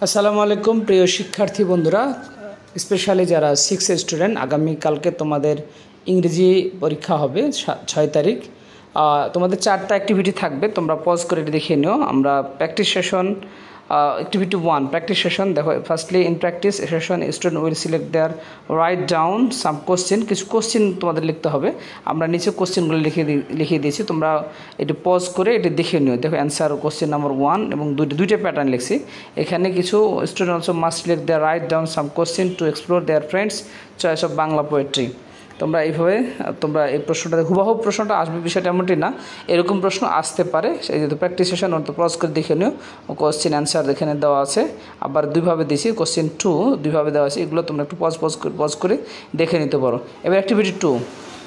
আসসালামু আলাইকুম প্রিয় শিক্ষার্থী বন্ধুরা, স্পেশালি যারা 6 স্টুডেন্ট, আগামী কালকে তোমাদের ইংরেজি পরীক্ষা হবে 6 তারিখ। তোমাদের 4টা অ্যাক্টিভিটি থাকবে, তোমরা পজ করে দেখে নিও। আমরা practice session activity 1 practice session দেখো। Firstly in practice session student will select their write down some question. কিছু কোশ্চেন তোমাদের লিখতে হবে, আমরা নিচে কোশ্চেনগুলো লিখিয়ে দিয়েছি, তোমরা এটি পজ করে এটি দেখে নিও। দেখো অ্যান্সার কোশ্চেন নাম্বার 1 এবং দুইটা প্যাটার্ন লিখছি এখানে। কিছু student also must select their write down some question to explore their friends choice of Bangla poetry. তোমরা এইভাবে এই প্রশ্নটা হুবহু প্রশ্নটা আসবে বিষয়টা এমনটি না, এরকম প্রশ্ন আসতে পারে। সেই যেহেতু প্র্যাকটিস সেশন অন্ত পজ করে দেখে নিও। কোশ্চেন অ্যান্সার এখানে দেওয়া আছে, আবার দুইভাবে দিয়েছি, কোশ্চেন 2 দুইভাবে দেওয়া আছে, এগুলো তোমরা একটু পজ করে দেখে নিতে পারো। এবার অ্যাক্টিভিটি 2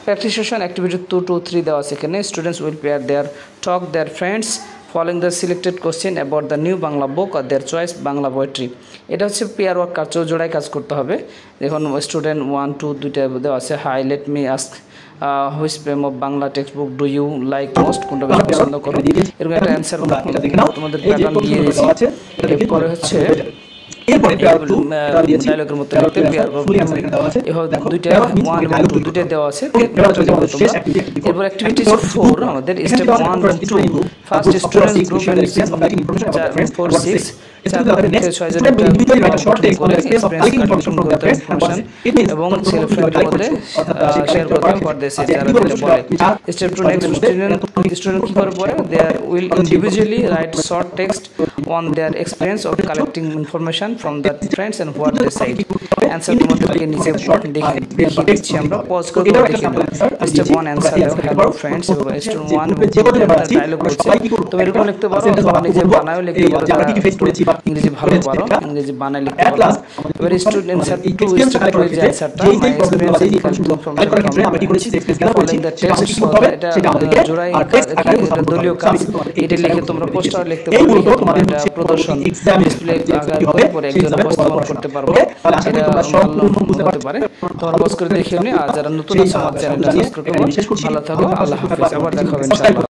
প্র্যাকটিস সেশন অ্যাক্টিভিটি 2 2 3 দেওয়া আছে এখানে। Students will pair their talk their friends following the selected question about the new Bangla book আর দেয়ার চয়েস বাংলা পোয়েট্রি। এটা হচ্ছে পেয়ার ওয়ার্ক কাজ, জোড়ায় কাজ করতে হবে। দেখুন স্টুডেন্ট 1 2 দুইটা দেওয়া আছে। Hi let me ask which frame of Bangla textbook do you like most, কোনটা বেশি পছন্দ করো, এরকম একটা অ্যান্সার তোমাদের প্যাটার্ন দিয়ে দিয়েছি। এরপরে হচ্ছে এরপরে ডায়লগের মতো লিখতে পেয়ার এভাবে দুইটা 1 এবং 2 দুইটা দেওয়া আছে। এরপর অ্যাক্টিভিটি 4 আমাদের স্টেপ 1 এবং 2 ফার্স্ট স্টুডেন্টস গ্রুপ এন্ড 4 6 এবং সেলফ ফ্রেন্ডের মধ্যে শেয়ার করতে পারবে যারা বলে। স্টেপ 2 নেক্সট স্টুডেন্ট কি করে পড়ে, they will individually write short text on their experience of collecting information from the friends and what they side. Answer তোমাদেরকে নিচে দেখিয়ে দিচ্ছি, আমরা পজ করে দেখে নেব। স্টেপ 1 অ্যান্সার দাও, হ্যালো ফ্রেন্ডস। স্টেপ 1 ডায়লগ বলছে, তুমি এরকম লিখতে পারো অথবা নিজে বানায়ও লিখতে পারো, ইংরেজি ভালো পারো ইংরেজি বানায় লিখতে পারো। এবার স্টুডেন্ট অ্যান্সার 2 স্টেপ 2 যে অ্যান্সারটা মাই এক্সপেরিয়েন্স আমরা কি করেছি এক্সপেরিয়েন্স ফলোইং দ্য টেক্সট, এটা জোড়াই এটা দলীয় কাজ, এটা লিখে তোমরা পোস্টার লিখতে পারো, তোমরা এটা প্রদর্শন ডিসপ্লে আকারে পরে একজন উপস্থাপন করতে পারবে, এটা ভালো হতে পারে। তোমরা পজ করে দেখে নিও। আর যারা নতুন আছে আমার চ্যানেলটা সাবস্ক্রাইব করো। ভালো থাকো, আল্লাহ হাফেজ, আবার দেখা হবে ইনশাআল্লাহ।